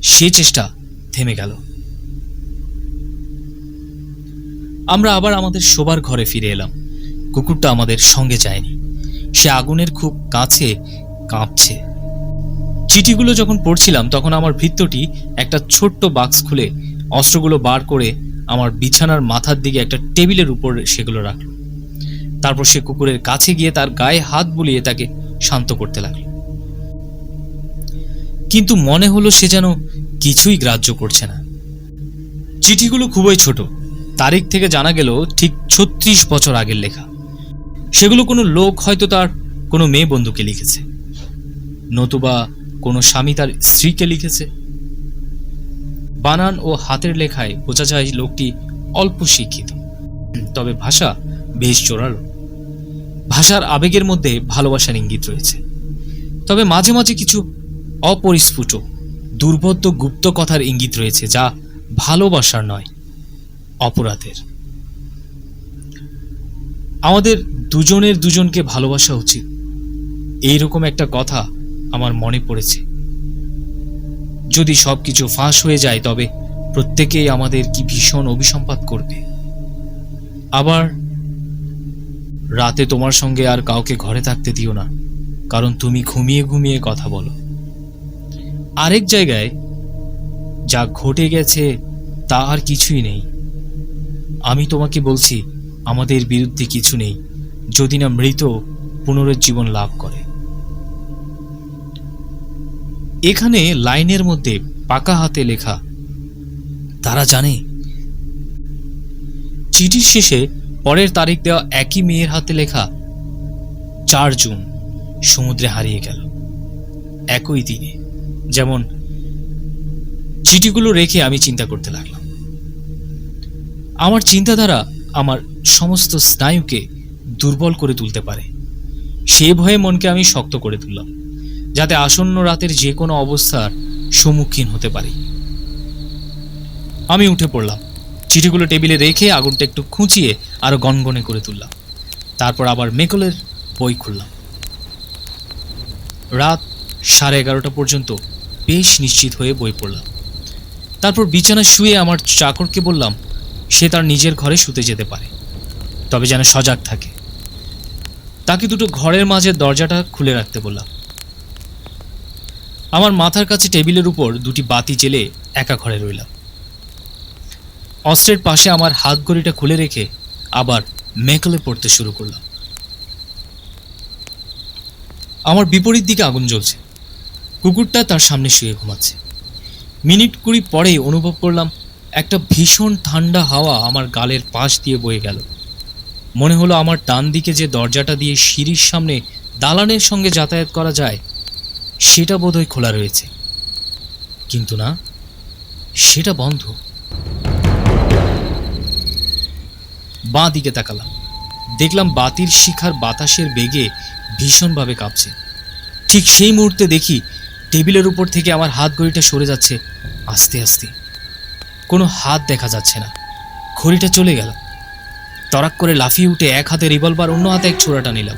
S1: সে চেষ্টা থেমে গেল। আমরা আবার আমাদের শোবার ঘরে ফিরে এলাম। কুকুরটা আমাদের সঙ্গে যায়নি। সে আগুনের খুব কাছে কাঁপছে। চিঠিগুলো যখন পড়ছিলাম, তখন আমার ভৃত্যটি একটা ছোট্ট বাক্স খুলে অস্ত্রগুলো বার করে আমার বিছানার মাথার দিকে একটা টেবিলের উপর সেগুলো রাখল। তারপর সে কুকুরের কাছে গিয়ে তার গায়ে হাত বুলিয়ে তাকে শান্ত করতে লাগল। কিন্তু মনে হলো সে যেন কিছুই গ্রাহ্য করছে না। চিঠিগুলো খুবই ছোট। তারিখ থেকে জানা গেল ঠিক 36 বছর আগের লেখা। সেগুলো কোনো লোক হয়তো তার কোনো মেয়ে বন্ধুকে লিখেছে, নতুবা কোনো স্বামী তার স্ত্রীকে লিখেছে। বানান ও হাতের লেখায় বোঝা যায় লোকটি অল্প শিক্ষিত, তবে ভাষা বেশ জোরালো। ভাষার আবেগের মধ্যে ভালোবাসার ইঙ্গিত রয়েছে, তবে মাঝে মাঝে কিছু অপরিস্ফুট দুর্বোধ্য গুপ্ত কথার ইঙ্গিত রয়েছে, যা ভালোবাসার নয়, অপরাধের। আমাদের দুজনের দুজনকে ভালোবাসা উচিত, এইরকম একটা কথা আমার মনে পড়েছে। যদি সবকিছু ফাঁস হয়ে যায়, তবে প্রত্যেকেই আমাদের কি ভীষণ অভিসম্পাত করবে। আবার রাতে তোমার সঙ্গে আর কাউকে ঘরে থাকতে দিও না, কারণ তুমি ঘুমিয়ে ঘুমিয়ে কথা বলো। আরেক জায়গায় যা ঘটে গেছে তা আর কিছুই নেই। আমি তোমাকে বলছি, আমাদের বিরুদ্ধে কিছু নেই, যদি না মৃত পুনরুজ্জীবন লাভ করে। এখানে লাইনের মধ্যে পাকা হাতে লেখা, তারা জানে। চিঠির শেষে পরের তারিখ দেওয়া একই মেয়ের হাতে লেখা, 4 জুন সমুদ্রে হারিয়ে গেল। একই দিনে। যেমন চিঠিগুলো রেখে আমি চিন্তা করতে লাগলাম। আমার চিন্তাধারা আমার সমস্ত স্নায়ুকে দুর্বল করে তুলতে পারে। সে ভয়ে মনকে আমি শক্ত করে তুললাম, যাতে আসন্ন রাতের যে কোনো অবস্থার সম্মুখীন হতে পারি। আমি উঠে পড়লাম, চিঠিগুলো টেবিলে রেখে আগুনটা একটু খুঁচিয়ে আরো গনগনে করে তুললাম। তারপর আবার মেকলের বই খুললাম। রাত 11:30 পর্যন্ত বেশ নিশ্চিত হয়ে বই পড়লাম। তারপর বিছানায় শুয়ে আমার চাকরকে বললাম সে তার নিজের ঘরে শুতে যেতে পারে, তবে যেন সজাগ থাকে। তাকে দুটো ঘরের মাঝে দরজাটা খুলে রাখতে বললাম। আমার মাথার কাছে টেবিলের উপর 2টি বাতি জেলে একা ঘরে রইলাম। অস্ত্রের পাশে আমার হাত ঘড়িটা খুলে রেখে আবার মেকলে পড়তে শুরু করলাম। আমার বিপরীত দিকে আগুন জ্বলছে। কুকুরটা তার সামনে শুয়ে ঘুমাচ্ছে। মিনিট 20 পরেই অনুভব করলাম একটা ভীষণ ঠান্ডা হাওয়া আমার গালের পাশ দিয়ে বয়ে গেল। মনে হলো আমার ডান দিকে যে দরজাটা দিয়ে সিঁড়ির সামনে দালানের সঙ্গে যাতায়াত করা যায় সেটা বোধহয় খোলা রয়েছে, কিন্তু না, সেটা বন্ধ। বাঁ দিকে তাকালাম, দেখলাম বাতির শিখার বাতাসের বেগে ভীষণভাবে কাঁপছে। ঠিক সেই মুহূর্তে দেখি টেবিলের উপর থেকে আমার হাত ঘড়িটা সরে যাচ্ছে আস্তে আস্তে। কোনো হাত দেখা যাচ্ছে না। ঘড়িটা চলে গেল। তরাক করে লাফিয়ে উঠে এক হাতে রিভলভার, অন্য হাতে এক ছোরাটা নিলাম।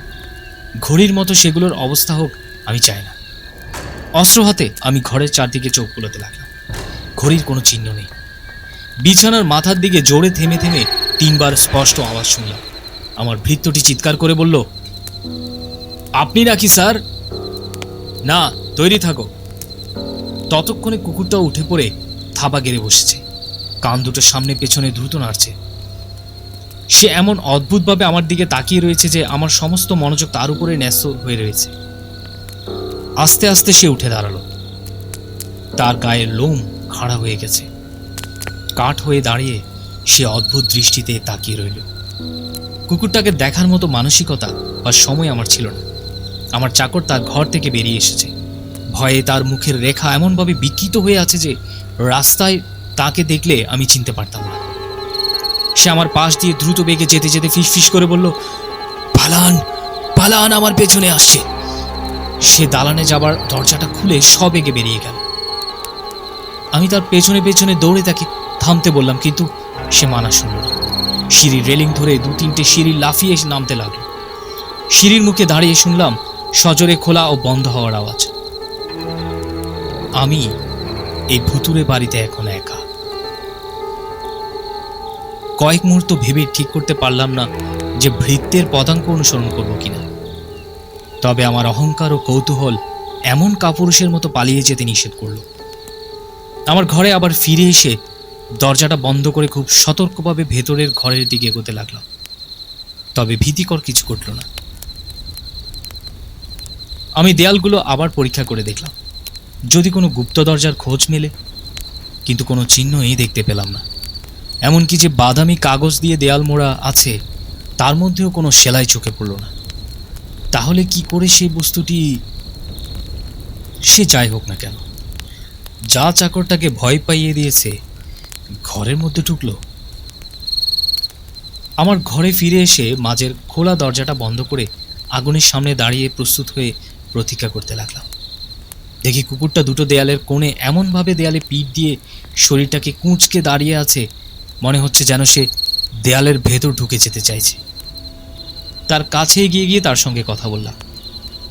S1: ঘড়ির মতো সেগুলোর অবস্থা হোক আমি চাই না। অস্ত্র হাতে আমি ঘরের চারদিকে চোখ বুলাতে লাগলাম। ঘড়ির কোনো চিহ্ন নেই। বিছানার মাথার দিকে জোরে থেমে থেমে 3 বার স্পষ্ট আওয়াজ শুনলাম। আমার ভৃত্যটি চিৎকার করে বলল, আপনি নাকি স্যার? না, তৈরি থাকো। ততক্ষণে কুকুরটা উঠে পড়ে থাবা গেড়ে বসেছে। কান দুটো সামনে পেছনে দ্রুত নাড়ছে। সে এমন অদ্ভুতভাবে আমার দিকে তাকিয়ে রয়েছে যে আমার সমস্ত মনোযোগ তার উপরে ন্যস্ত হয়ে রয়েছে। আস্তে আস্তে সে উঠে দাঁড়ালো। তার গায়ের লোম খাড়া হয়ে গেছে। কাঠ হয়ে দাঁড়িয়ে সে অদ্ভুত দৃষ্টিতে তাকিয়ে রইল। কুকুরটাকে দেখার মতো মানসিকতা বা সময় আমার ছিল না। আমার চাকর তার ঘর থেকে বেরিয়ে এসেছে। ভয়ে তার মুখের রেখা এমনভাবে বিকৃত হয়ে আছে যে রাস্তায় তাকে দেখলে আমি চিনতে পারতাম না। সে আমার পাশ দিয়ে দ্রুত বেগে যেতে যেতে ফিসফিস করে বলল, পালান পালান, আমার পেছনে আসছে। সে দালানে যাবার দরজাটা খুলে সবেগে বেরিয়ে গেল। আমি তার পেছনে পেছনে দৌড়ে তাকে থামতে বললাম, কিন্তু সে মানা শুনল না। সিঁড়ির রেলিং ধরে 2-3টে সিঁড়ি লাফিয়ে নামতে লাগলো। সিঁড়ির মুখে দাঁড়িয়ে শুনলাম সজোরে খোলা ও বন্ধ হওয়ার আওয়াজ। আমি এই ভুতুরে বাড়িতে এখন একা। কয়েক মুহূর্ত ভেবে ঠিক করতে পারলাম না যে ভৃত্যের পদাঙ্ক অনুসরণ করব কিনা। তবে আমার অহংকার ও কৌতূহল এমন কাপুরুষের মতো পালিয়ে যেতে নিষেধ করল। আমার ঘরে আবার ফিরে এসে দরজাটা বন্ধ করে খুব সতর্কভাবে ভেতরের ঘরের দিকে এগোতে লাগলাম। তবে ভীতিকর কিছু ঘটল না। আমি দেয়ালগুলো আবার পরীক্ষা করে দেখলাম যদি কোনো গুপ্ত দরজার খোঁজ মেলে, কিন্তু কোনো চিহ্নই দেখতে পেলাম না। এমনকি যে বাদামি কাগজ দিয়ে দেয়াল মোড়া আছে তার মধ্যেও কোনো সেলাই চোখে পড়ল না। তাহলে কি করে সেই বস্তুটি, সে যাই হোক না কেন, যা চাকরটাকে ভয় পাইয়ে দিয়েছে ঘরের মধ্যে ঢুকলো। আমার ঘরে ফিরে এসে মাঝের খোলা দরজাটা বন্ধ করে আগুনের সামনে দাঁড়িয়ে প্রস্তুত হয়ে প্রতীক্ষা করতে লাগলাম। দেখি কুকুরটা দুটো দেয়ালের কোণে এমনভাবে দেয়ালে পিঠ দিয়ে শরীরটাকে কুঁচকে দাঁড়িয়ে আছে, মনে হচ্ছে যেন সে দেয়ালের ভেতর ঢুকে যেতে চাইছে। তার কাছে এগিয়ে গিয়ে তার সঙ্গে কথা বললাম।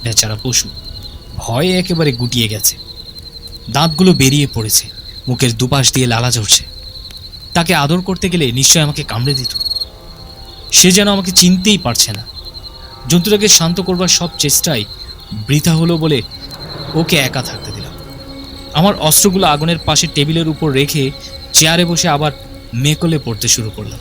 S1: বেচারা পশু ভয়ে একেবারে গুটিয়ে গেছে। দাঁতগুলো বেরিয়ে পড়েছে, মুখের দুপাশ দিয়ে লালা ঝরছে। তাকে আদর করতে গেলে নিশ্চয় আমাকে কামড়ে দিত। সে যেন আমাকে চিনতেই পারছে না। জন্তুটাকে শান্ত করবার সব চেষ্টাই বৃথা হলো বলে ওকে একা থাকতে দিলাম। আমার অস্ত্রগুলো আগুনের পাশে টেবিলের উপর রেখে চেয়ারে বসে আবার মেকলে পড়তে শুরু করলাম।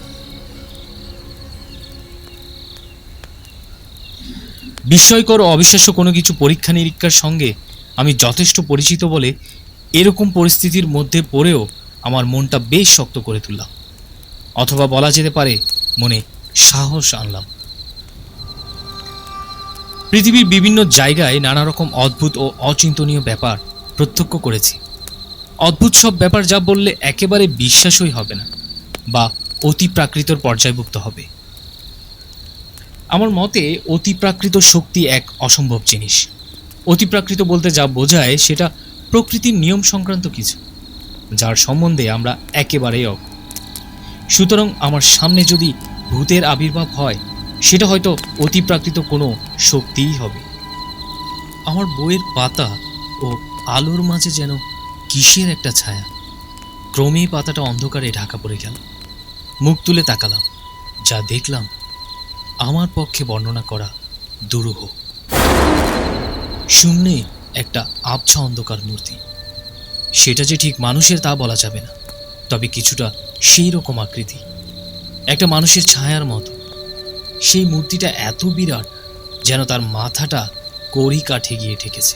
S1: বিস্ময়কর ও অবিশ্বাস্য কোনো কিছু পরীক্ষা নিরীক্ষার সঙ্গে আমি যথেষ্ট পরিচিত বলে এরকম পরিস্থিতির মধ্যে পড়েও আমার মনটা বেশ শক্ত করে তুললাম, অথবা বলা যেতে পারে মনে সাহস আনলাম। পৃথিবীর বিভিন্ন জায়গায় নানা রকম অদ্ভুত ও অচিন্তনীয় ব্যাপার প্রত্যক্ষ করেছি। অদ্ভুত সব ব্যাপার যা বললে একেবারে বিশ্বাসই হবে না বা অতি প্রাকৃতর পর্যায়ভুক্ত হবে। আমার মতে অতিপ্রাকৃত শক্তি এক অসম্ভব জিনিস। অতিপ্রাকৃত বলতে যা বোঝায় সেটা প্রকৃতির নিয়ম সংক্রান্ত কিছু, যার সম্বন্ধে আমরা একেবারেই অজ্ঞ। সুতরাং আমার সামনে যদি ভূতের আবির্ভাব হয়, সেটা হয়তো অতিপ্রাকৃত কোনো শক্তিই হবে। আমার বইয়ের পাতা ও আলোর মাঝে যেন কিসের একটা ছায়া। ক্রমেই পাতাটা অন্ধকারে ঢাকা পড়ে গেল। মুখ তুলে তাকালাম, যা দেখলাম আমার পক্ষে বর্ণনা করা দুরূহ। শূন্যে একটা আবছা অন্ধকার মূর্তি। সেটা যে ঠিক মানুষের তা বলা যাবে না, তবে কিছুটা সেই রকম আকৃতি, একটা মানুষের ছায়ার মতো। সেই মূর্তিটা এত বিরাট যেন তার মাথাটা কড়ি কাঠে গিয়ে ঠেকেছে।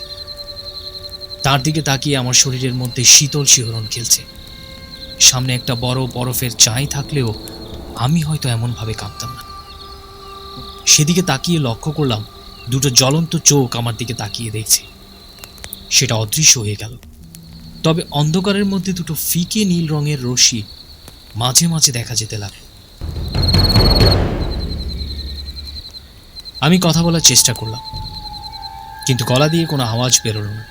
S1: তার দিকে তাকিয়ে আমার শরীরের মধ্যে শীতল শিহরণ খেলছে। সামনে একটা বড় বরফের চাই থাকলেও আমি হয়তো এমনভাবে কাঁপতাম না। সেদিকে তাকিয়ে লক্ষ্য করলাম দুটো জ্বলন্ত চোখ আমার দিকে তাকিয়ে দেখছে। সেটা অদৃশ্য হয়ে গেল, তবে অন্ধকারের মধ্যে দুটো ফিকে নীল রঙের রশ্মি মাঝে মাঝে দেখা যেতে লাগলো। আমি কথা বলার চেষ্টা করলাম, কিন্তু গলা দিয়ে কোনো আওয়াজ বেরোলো না।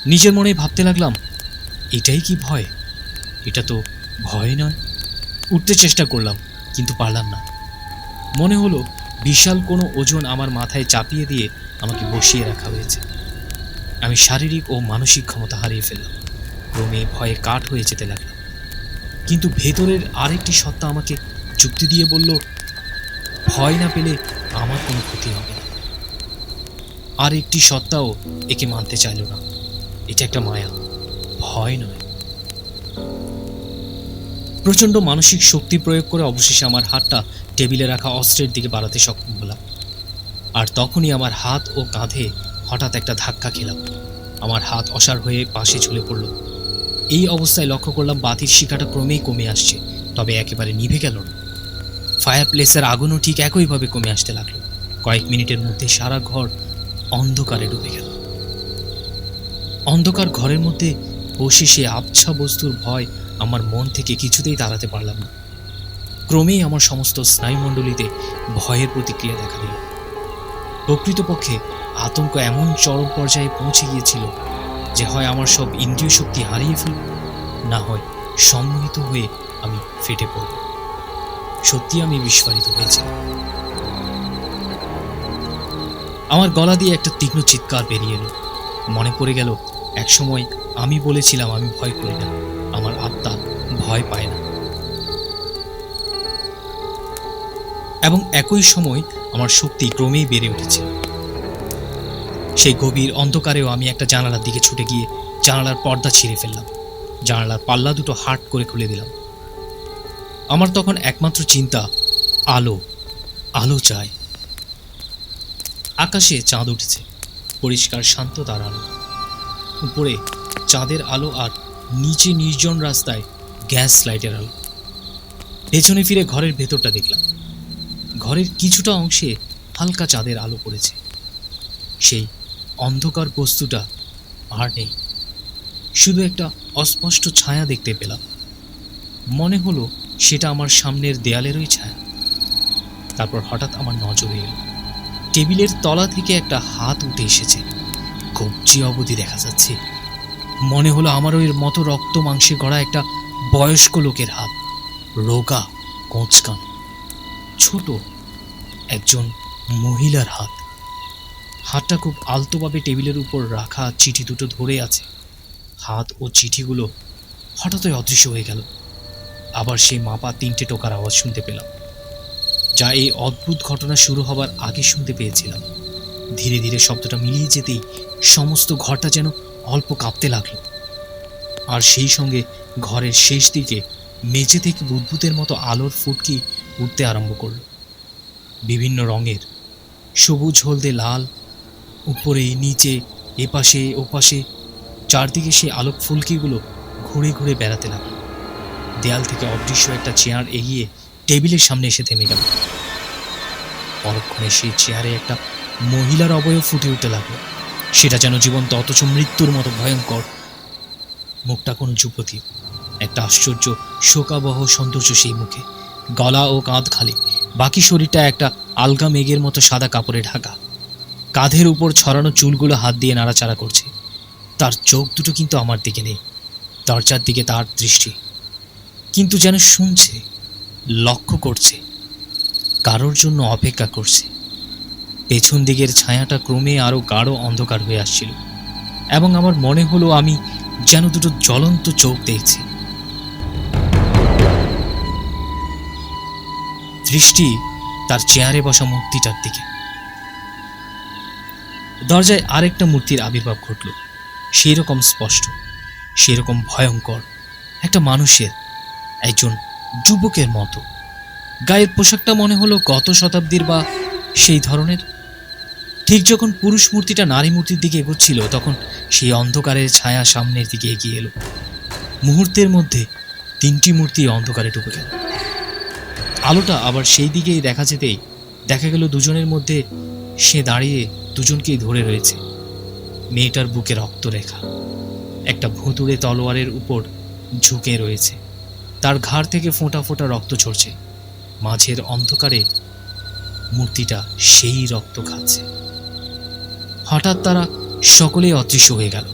S1: নিজের মনেই ভাবতে লাগলাম, এটাই কি ভয়? এটা তো ভয় নয়। উঠতে চেষ্টা করলাম, কিন্তু পারলাম না। মনে হলো বিশাল কোনো ওজন আমার মাথায় চাপিয়ে দিয়ে আমাকে বসিয়ে রাখা হয়েছে। আমি শারীরিক ও মানসিক ক্ষমতা হারিয়ে ফেললাম। ক্রমে ভয়ে কাঠ হয়ে যেতে লাগলাম। কিন্তু ভেতরের আরেকটি সত্তা আমাকে যুক্তি দিয়ে বলল, ভয় না পেলে আমার কোনো ক্ষতি হবে না। আর একটি সত্তাও একে মানতে চাইল না। এটা একটা মায়া, ভয় নয়। প্রচণ্ড মানসিক শক্তি প্রয়োগ করে অবশেষে আমার হাতটা টেবিলে রাখা অস্ত্রের দিকে বাড়াতে সক্ষম হলাম। আর তখনই আমার হাত ও কাঁধে হঠাৎ একটা ধাক্কা খেলাম। আমার হাত অসাড় হয়ে পাশে ঝুলে পড়ল। এই অবস্থায় লক্ষ্য করলাম বাতির শিখাটা ক্রমেই কমে আসছে, তবে একেবারে নিভে গেল না। ফায়ার প্লেসের আগুনও ঠিক একইভাবে কমে আসতে লাগলো। কয়েক মিনিটের মধ্যে সারা ঘর অন্ধকারে ডুবে গেল। অন্ধকার ঘরের মধ্যে বসে সে আবছা বস্তুর ভয় আমার মন থেকে কিছুতেই তাড়াতে পারলাম না। ক্রমেই আমার সমস্ত স্নায়ুমণ্ডলীতে ভয়ের প্রতিক্রিয়া দেখা দিল। প্রকৃতপক্ষে আতঙ্ক এমন চরম পর্যায়ে পৌঁছে গিয়েছিল যে হয় আমার সব ইন্দ্রিয় শক্তি হারিয়ে ফেলব, না হয় সম্মোহিত হয়ে আমি ফেটে পড়ব। সত্যি আমি বিস্ফারিত হয়েছিলাম। আমার গলা দিয়ে একটা তীক্ষ্ণ চিৎকার বেরিয়ে এলো। মনে পড়ে গেল একসময় আমি বলেছিলাম আমি ভয় করি না, আমার আত্মা ভয় পায় না। এবং একই সময় আমার শক্তি ক্রমেই বেড়ে উঠেছিল। সেই গভীর অন্ধকারেও আমি একটা জানালার দিকে ছুটে গিয়ে জানালার পর্দা ছিঁড়ে ফেললাম। জানালার পাল্লা দুটো হাট করে খুলে দিলাম। আমার তখন একমাত্র চিন্তা, আলো, আলো চাই। আকাশে চাঁদ উঠেছে, পরিষ্কার শান্ত তার আলো। উপরে চাঁদের আলো আর নিচে নির্জন রাস্তায় গ্যাস লাইটের আলো। পেছনে ফিরে ঘরের ভেতরটা দেখলাম। ঘরের কিছুটা অংশে হালকা চাঁদের আলো পড়েছে। সেই অন্ধকার বস্তুটা আর নেই, শুধু একটা অস্পষ্ট ছায়া দেখতে পেলাম। মনে হলো সেটা আমার সামনের দেয়ালেরই ছায়া। তারপর হঠাৎ আমার নজরে এলো টেবিলের তলা থেকে একটা হাত উঠে এসেছে, কবজি অবধি দেখা যাচ্ছে। মনে হলো আমার ওই মতো রক্ত মাংসে গড়া একটা বয়স্ক লোকের হাত, রোগা, কোঁচকান, ছোট একজন মহিলার হাত। হাতটা খুব আলতোভাবে টেবিলের উপর রাখা চিঠি দুটো ধরে আছে। হাত ও চিঠিগুলো হঠাৎই অদৃশ্য হয়ে গেল। আবার সেই মাপা 3টে টোকার আওয়াজ শুনতে পেলাম, যা এই অদ্ভুত ঘটনা শুরু হবার আগে শুনতে পেয়েছিলাম। ধীরে ধীরে শব্দটা মিলিয়ে যেতেই সমস্ত ঘরটা যেন অল্প কাঁপতে লাগলো। আর সেই সঙ্গে ঘরের শেষ দিকে মেঝে থেকে বুদবুদের মতো আলোর ফুটকি উঠতে আরম্ভ করল, বিভিন্ন রঙের, সবুজ, হলদে, লাল, উপরে নিচে এপাশে ওপাশে চারদিকে সেই আলোক ফুলকিগুলো ঘুরে ঘুরে বেড়াতে লাগলো। দেয়াল থেকে অদৃশ্য একটা চেয়ার এগিয়ে টেবিলের সামনে এসে থেমে গেল। পরক্ষণে সেই চেয়ারে একটা মহিলার অবয়ব ফুটে উঠতে লাগলো। সেটা যেন জীবন্ত অথচ মৃত্যুর মতো ভয়ঙ্কর। মুখটা কোনো যুবতী, একটা আশ্চর্য শোকাবহ সৌন্দর্য সেই মুখে। গলা ও কাঁধ খালি, বাকি শরীরটা একটা আলগা মেঘের মতো সাদা কাপড়ে ঢাকা। কাঁধের উপর ছড়ানো চুলগুলো হাত দিয়ে নাড়াচাড়া করছে। তার চোখ দুটো কিন্তু আমার দিকে নেই, দরজার দিকে তার দৃষ্টি, কিন্তু যেন শুনছে, লক্ষ্য করছে, কারোর জন্য অপেক্ষা করছে। পেছন দিকের ছায়াটা ক্রমে আরো গাঢ় অন্ধকার হয়ে আসছিল এবং আমার মনে হলো আমি যেন দুটো জ্বলন্ত চোখ দেখছি। দৃষ্টি তার চেয়ারে বসা মূর্তিটার দিকে। দরজায় আরেকটা মূর্তির আবির্ভাব ঘটল, সেই রকম স্পষ্ট, সেই রকম ভয়ঙ্কর, একটা মানুষের, একজন যুবকের মতো। গায়ের পোশাকটা মনে হলো গত শতাব্দীর বা সেই ধরনের। ঠিক যখন পুরুষ মূর্তিটা নারী মূর্তির দিকে এগোচ্ছিল তখন সেই অন্ধকারের ছায়া সামনের দিকে এগিয়ে এলো। মুহূর্তের মধ্যে তিনটি মূর্তি অন্ধকারে ডুবে গেল। আলোটা আবার সেই দিকেই দেখা যেতেই দেখা গেল দুজনের মধ্যে সে দাঁড়িয়ে দুজনকেই ধরে রয়েছে। মেয়েটার বুকে রক্তরেখা, একটা ভুতুড়ে তলোয়ারের উপর ঝুঁকে রয়েছে, তার ঘাড় থেকে ফোঁটা ফোঁটা রক্ত ঝরছে। মাঝের অন্ধকারে মূর্তিটা সেই রক্ত খাচ্ছে। হঠাৎ তারা সকলেই অদৃশ্য হয়ে গেল।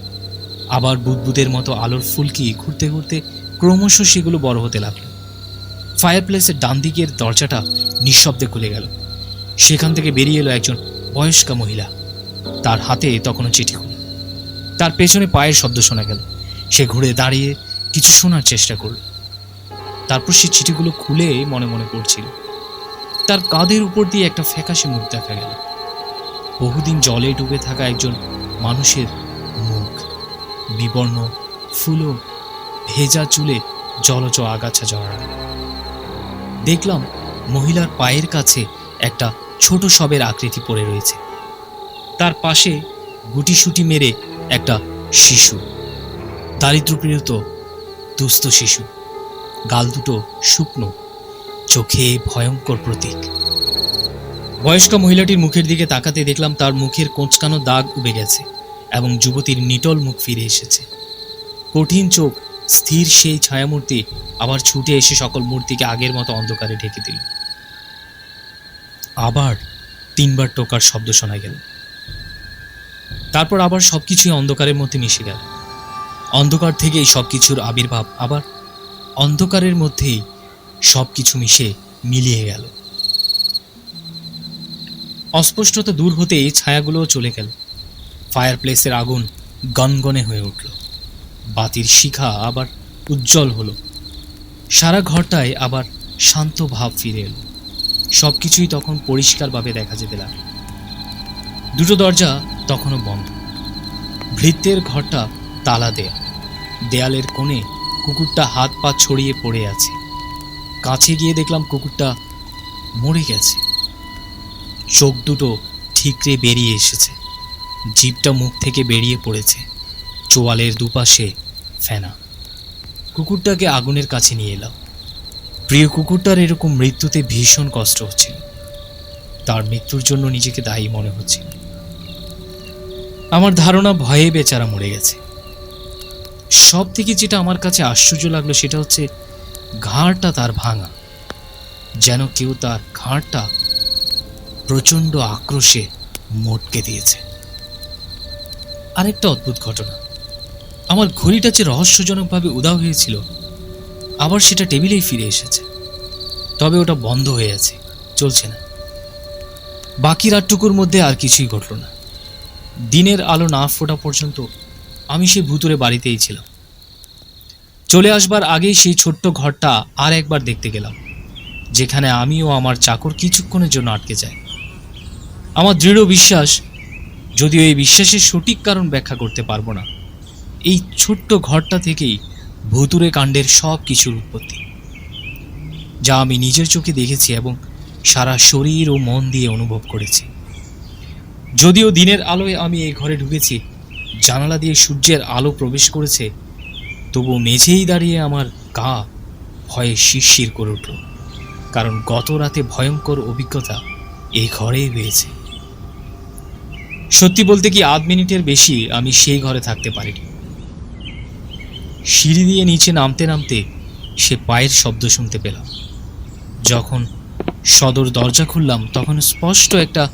S1: আবার বুদবুদের মতো আলোর ফুলকি ঘুরতে ঘুরতে ক্রমশ সেগুলো বড় হতে লাগলো। ফায়ারপ্লেসের ডান দিকের দরজাটা নিঃশব্দে খুলে গেল। সেখান থেকে বেরিয়ে এলো একজন বয়স্কা মহিলা। তার হাতে তখনও চিঠিগুলো। তার পেছনে পায়ের শব্দ শোনা গেল। সে ঘুরে দাঁড়িয়ে কিছু শোনার চেষ্টা করল। তারপর সে চিঠিগুলো খুলে মনে মনে পড়ছিল। তার কাঁধের উপর দিয়ে একটা ফ্যাকাশে মুখ দেখা গেল। বহুদিন জলে ডুবে থাকা একজন মানুষের মুখ, বিবর্ণ, ফুলো, ভেজা চুলে জলজ আগাছা জড়ানো। দেখলাম মহিলার পায়ের কাছে একটা ছোট শবের আকৃতি পড়ে রয়েছে। তার পাশে গুটিসুটি মেরে একটা শিশু, দারিদ্র্যপীড়িত দুস্থ শিশু, গাল দুটো শুকনো, চোখে ভয়ঙ্কর প্রতীক। বয়স্ক মহিলাটির মুখের দিকে তাকাতে দেখলাম তার মুখের কোঁচকানো দাগ উবে গেছে এবং যুবতীর নিটল মুখ ফিরে এসেছে। কঠিন চোখ, স্থির সেই ছায়ামূর্তি আবার ছুটে এসে সকল মূর্তিকে আগের মতো অন্ধকারে ঢেকে দিল। আবার 3 বার টোকার শব্দ শোনা গেল। তারপর আবার সবকিছুই অন্ধকারের মধ্যে মিশে গেল। অন্ধকার থেকেই সবকিছুর আবির্ভাব, আবার অন্ধকারের মধ্যেই সবকিছু মিশে মিলিয়ে গেল। অস্পষ্টতা দূর হতেই ছায়াগুলো চলে গেল। ফায়ারপ্লেসের আগুন গনগনে হয়ে উঠল। বাতির শিখা আবার উজ্জ্বল হলো। সারা ঘরটায় আবার শান্ত ভাব ফিরে এলো। সবকিছুই তখন পরিষ্কারভাবে দেখা যেতে লাগলো। দুটো দরজা তখনও বন্ধ। ভৃত্যের ঘরটা তালা দেয়া। দেয়ালের কোণে কুকুরটা হাত পা ছড়িয়ে পড়ে আছে। কাছে গিয়ে দেখলাম কুকুরটা মরে গেছে। চোখ দুটো ঠিকরে বেরিয়ে এসেছে, জিভটা মুখ থেকে বেরিয়ে পড়েছে, চোয়ালের দুপাশে ফেনা। কুকুরটাকে আগুনের কাছে নিয়ে এলাম। প্রিয় কুকুরটার এরকম মৃত্যুতে ভীষণ কষ্ট হচ্ছিল। তার মৃত্যুর জন্য নিজেকে দায়ী মনে হচ্ছিল। আমার ধারণা ভয়ে বেচারা মরে গেছে। সব থেকে যেটা আমার কাছে আশ্চর্য লাগলো সেটা হচ্ছে ঘাড়টা তার ভাঙা, যেন কেউ তার ঘাড়টা প্রচণ্ড আক্রোশে মোটকে দিয়েছে। আরেকটা অদ্ভুত ঘটনা, আমার ঘড়িটা যে রহস্যজনকভাবে উধাও হয়েছিল আবার সেটা টেবিলেই ফিরে এসেছে। তবে ওটা বন্ধ হয়ে আছে, চলছে না। বাকি রাতটুকুর মধ্যে আর কিছুই ঘটল না। দিনের আলো না ফোটা পর্যন্ত আমি সেই ভুতুরে বাড়িতেই ছিলাম। চলে আসবার আগেই সেই ছোট্ট ঘরটা আর একবার দেখতে গেলাম, যেখানে আমি ও আমার চাকর কিছুক্ষণের জন্য আটকে যায়। আমার দৃঢ় বিশ্বাস, যদিও এই বিশ্বাসের সঠিক কারণ ব্যাখ্যা করতে পারবো না, এই ছোট্ট ঘরটা থেকেই ভুতুরে কাণ্ডের সব কিছুর উৎপত্তি, যা আমি নিজের চোখে দেখেছি এবং সারা শরীর ও মন দিয়ে অনুভব করেছি। যদিও দিনের আলোয় আমি এই ঘরে ঢুকেছি, জানালা দিয়ে সূর্যের আলো প্রবেশ করেছে, তবু মেঝেই দাঁড়িয়ে আমার গা ভয়ে শিরশির করে উঠল। কারণ গত রাতে ভয়ঙ্কর অভিজ্ঞতা এই ঘরেই হয়েছে। সত্যি বলতে কি, আধ মিনিটের বেশি আমি সেই ঘরে থাকতে পারিনি। সিঁড়ি দিয়ে নিচে নামতে নামতে সে পায়ের শব্দ শুনতে পেলাম। যখন সদর দরজা খুললাম তখন স্পষ্ট একটা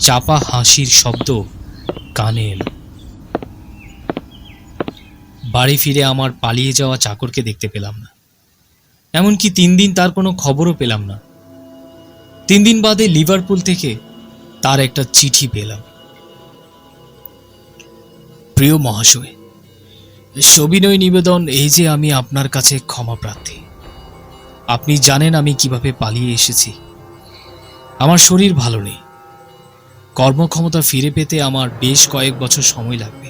S1: চাপা হাসির শব্দ কানে এলো। বাড়ি ফিরে আমার পালিয়ে যাওয়া চাকরকে দেখতে পেলাম না, এমনকি 3 দিন তার কোনো খবরও পেলাম না। 3 দিন বাদে লিভারপুল থেকে তার একটা চিঠি পেলাম। প্রিয় মহাশয়, সবিনয় নিবেদন এই যে আমি আপনার কাছে ক্ষমা প্রার্থী। আপনি জানেন আমি কিভাবে পালিয়ে এসেছি। আমার শরীর ভালো নেই, কর্মক্ষমতা ফিরে পেতে আমার বেশ কয়েক বছর সময় লাগবে।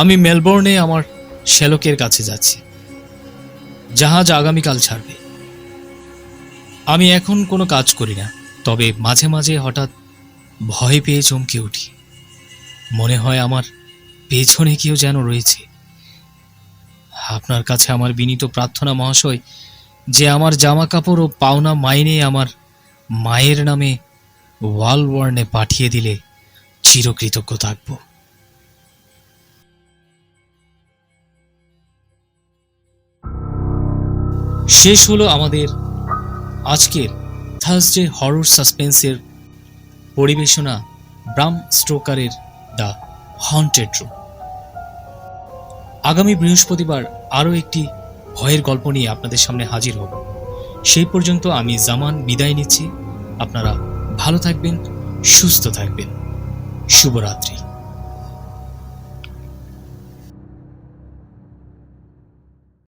S1: আমি মেলবোর্নে আমার শ্যালকের কাছে যাচ্ছি। জাহাজ আগামীকাল ছাড়বে। আমি এখন কোনো কাজ করি না, তবে মাঝে মাঝে হঠাৎ ভয় পেয়ে চমকে উঠি। মনে হয় আমার পেছনে কেউ যেন রয়েছে। আপনার কাছে আমার বিনীত প্রার্থনা মহাশয়, যে আমার জামা কাপড় ও পাওনা মাইনে আমার মায়ের নামে ওয়ালওয়ার্নে পাঠিয়ে দিলে চিরকৃতজ্ঞ থাকব। শেষ হলো আমাদের আজকের থার্সডে হরর সাসপেন্সের পরিবেশনা ব্রাম স্টোকারের দ্য হন্টেড রুম। আগামী বৃহস্পতিবার আরও একটি ভয়ের গল্প নিয়ে আপনাদের সামনে হাজির হব। সেই পর্যন্ত আমি জামান বিদায় নিচ্ছি। আপনারা ভালো থাকবেন, সুস্থ থাকবেন। শুভরাত্রি।